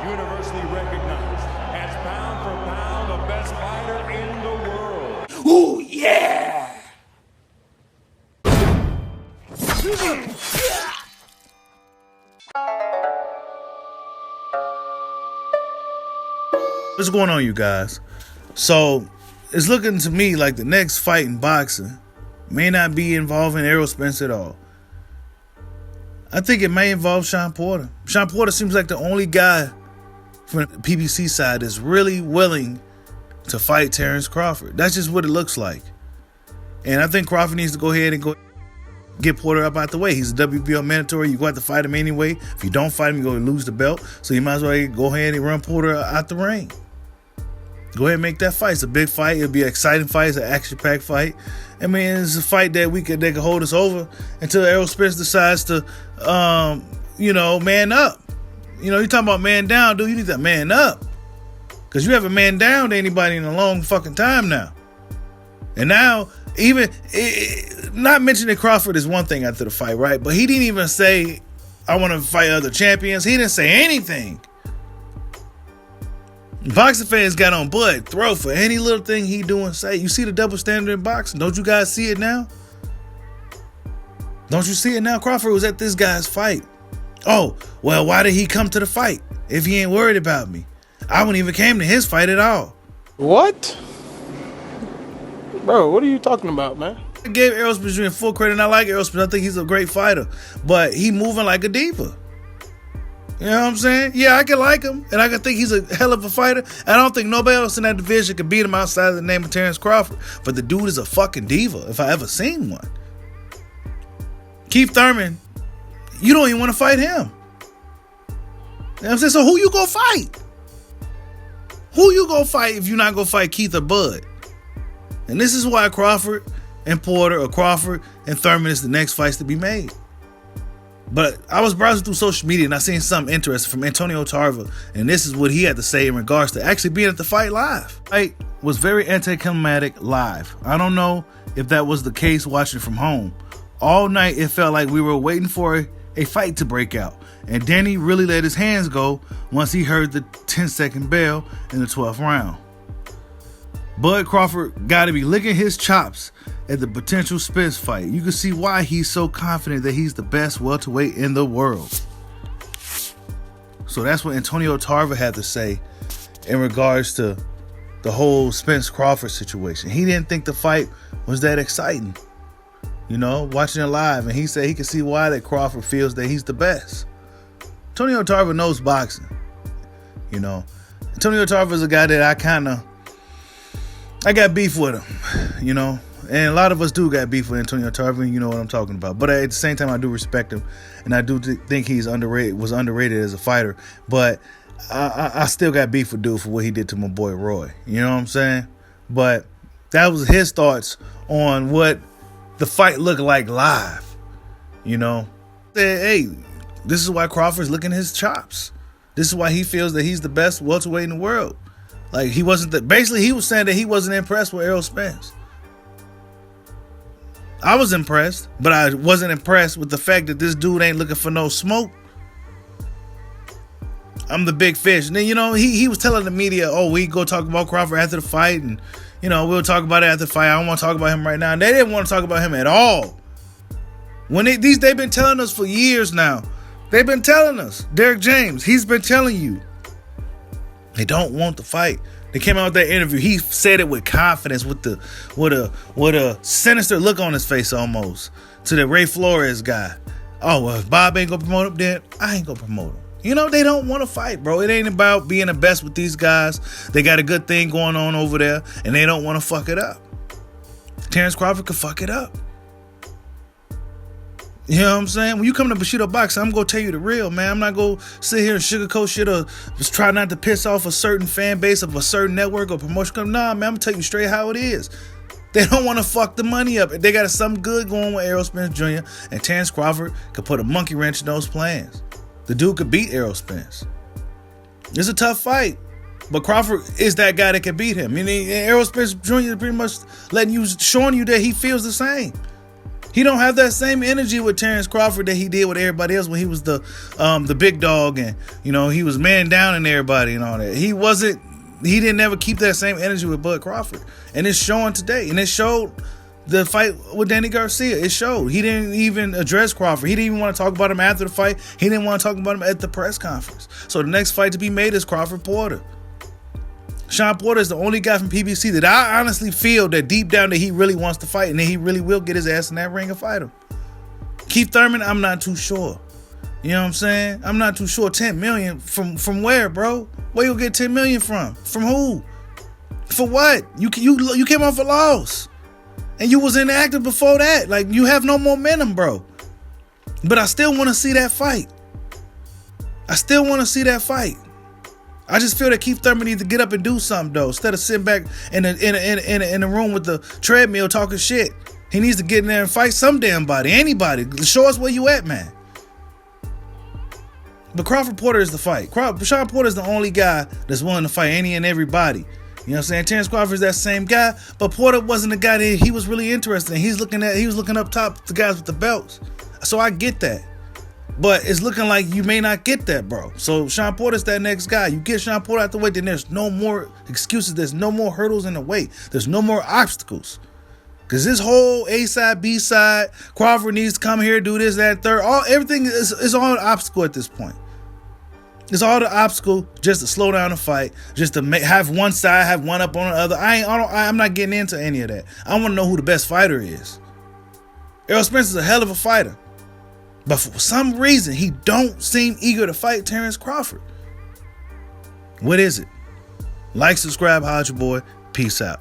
universally recognized as pound for pound the best fighter in the world. Ooh, yeah! What's going on, you guys? So, it's looking to me like the next fight in boxing may not be involving Errol Spence at all. I think it may involve Shawn Porter. Shawn Porter seems like the only guy from the PBC side that's really willing to fight Terence Crawford. That's just what it looks like. And I think Crawford needs to go ahead and go get Porter up out the way. He's a WBO mandatory. You go have to fight him anyway. If you don't fight him, you're going to lose the belt. So you might as well go ahead and run Porter out the ring. Go ahead and make that fight. It's a big fight. It'll be an exciting fight. It's an action-packed fight. I mean, it's a fight that they could hold us over until Errol Spence decides to, man up. You're talking about man down, dude. You need that man up. Because you haven't man down to anybody in a long fucking time now. And now, not mentioning Crawford is one thing after the fight, right? But he didn't even say, I want to fight other champions. He didn't say anything. Boxing fans got on Bud throat for any little thing he do and say. You see the double standard in boxing? Don't you guys see it now? Don't you see it now? Crawford was at this guy's fight. Oh, well, why did he come to the fight if he ain't worried about me? I wouldn't even came to his fight at all. What? Bro, what are you talking about, man? I gave Errol Spence Jr. full credit, and I like Errol Spence. I think he's a great fighter, but he moving like a diva. You know what I'm saying? Yeah, I can like him, and I can think he's a hell of a fighter. I don't think nobody else in that division could beat him outside of the name of Terence Crawford. But the dude is a fucking diva, if I ever seen one. Keith Thurman, you don't even want to fight him. You know what I'm saying? So who you gonna fight? Who you gonna fight if you're not gonna fight Keith or Bud? And this is why Crawford and Porter, or Crawford and Thurman, is the next fights to be made. But I was browsing through social media and I seen something interesting from Antonio Tarver, and this is what he had to say in regards to actually being at the fight live. The fight was very anticlimactic live. I don't know if that was the case watching from home. All night it felt like we were waiting for a fight to break out, and Danny really let his hands go once he heard the 10-second bell in the 12th round. Bud Crawford got to be licking his chops at the potential Spence fight. You can see why he's so confident that he's the best welterweight in the world. So that's what Antonio Tarver had to say in regards to the whole Spence Crawford situation. He didn't think the fight was that exciting, watching it live, and he said he could see why that Crawford feels that he's the best. Antonio Tarver knows boxing. Antonio Tarver is a guy that I got beef with him, and a lot of us do got beef with Antonio Tarver, and you know what I'm talking about. But at the same time, I do respect him, and I do think he's was underrated as a fighter. But I still got beef with dude for what he did to my boy Roy. You know what I'm saying? But that was his thoughts on what the fight looked like live. Said, hey, this is why Crawford's licking his chops. This is why he feels that he's the best welterweight in the world. Like, he wasn't basically he was saying that he wasn't impressed with Errol Spence. I was impressed, but I wasn't impressed with the fact that this dude ain't looking for no smoke. I'm the big fish. And then, he was telling the media, oh, we go talk about Crawford after the fight, and, we'll talk about it after the fight. I don't want to talk about him right now. And they didn't want to talk about him at all. When they've been telling us for years now. They've been telling us. Derek James, he's been telling you. They don't want the fight. They came out with that interview. He said it with confidence, with a sinister look on his face almost, to the Ray Flores guy. Oh, well, if Bob ain't gonna promote him, then I ain't gonna promote him. They don't want to fight, bro. It ain't about being the best with these guys. They got a good thing going on over there, and they don't want to fuck it up. Terence Crawford could fuck it up. You know what I'm saying? When you come to Bushido Boxing, I'm going to tell you the real, man. I'm not going to sit here and sugarcoat shit or just try not to piss off a certain fan base of a certain network or promotion company. Nah, man, I'm going to tell you straight how it is. They don't want to fuck the money up. They got something good going with Errol Spence Jr., and Terence Crawford could put a monkey wrench in those plans. The dude could beat Errol Spence. It's a tough fight, but Crawford is that guy that can beat him. Errol Spence Jr. is pretty much showing you that he feels the same. He don't have that same energy with Terence Crawford that he did with everybody else when he was the big dog, and he was man down and everybody and all that. He didn't ever keep that same energy with Bud Crawford, and it's showing today. And it showed the fight with Danny Garcia. It showed. He didn't even address Crawford. He didn't even want to talk about him after the fight. He didn't want to talk about him at the press conference. So the next fight to be made is Crawford Porter. Shawn Porter is the only guy from PBC that I honestly feel that deep down that he really wants to fight and that he really will get his ass in that ring and fight him. Keith Thurman, I'm not too sure. You know what I'm saying? I'm not too sure. 10 million from where, bro? Where you get 10 million from? From who? For what? You came off a loss. And you was inactive before that. Like, you have no momentum, bro. But I still want to see that fight. I just feel that Keith Thurman needs to get up and do something, though, instead of sitting back in the room with the treadmill talking shit. He needs to get in there and fight some damn body, anybody. Show us where you at, man. But Crawford Porter is the fight. Shawn Porter is the only guy that's willing to fight any and everybody. You know what I'm saying? Terence Crawford is that same guy, but Porter wasn't the guy that he was really interested in. He was looking up top the guys with the belts. So I get that. But it's looking like you may not get that, bro. So Shawn Porter's that next guy. You get Shawn Porter out the way, then there's no more excuses. There's no more hurdles in the way. There's no more obstacles. Because this whole A side, B side, Crawford needs to come here, do this, that, third. Everything is all an obstacle at this point. It's all the obstacle just to slow down the fight, just to have one side, have one up on the other. I'm not getting into any of that. I want to know who the best fighter is. Errol Spence is a hell of a fighter. But for some reason, he don't seem eager to fight Terence Crawford. What is it? Like, subscribe, holla at your boy. Peace out.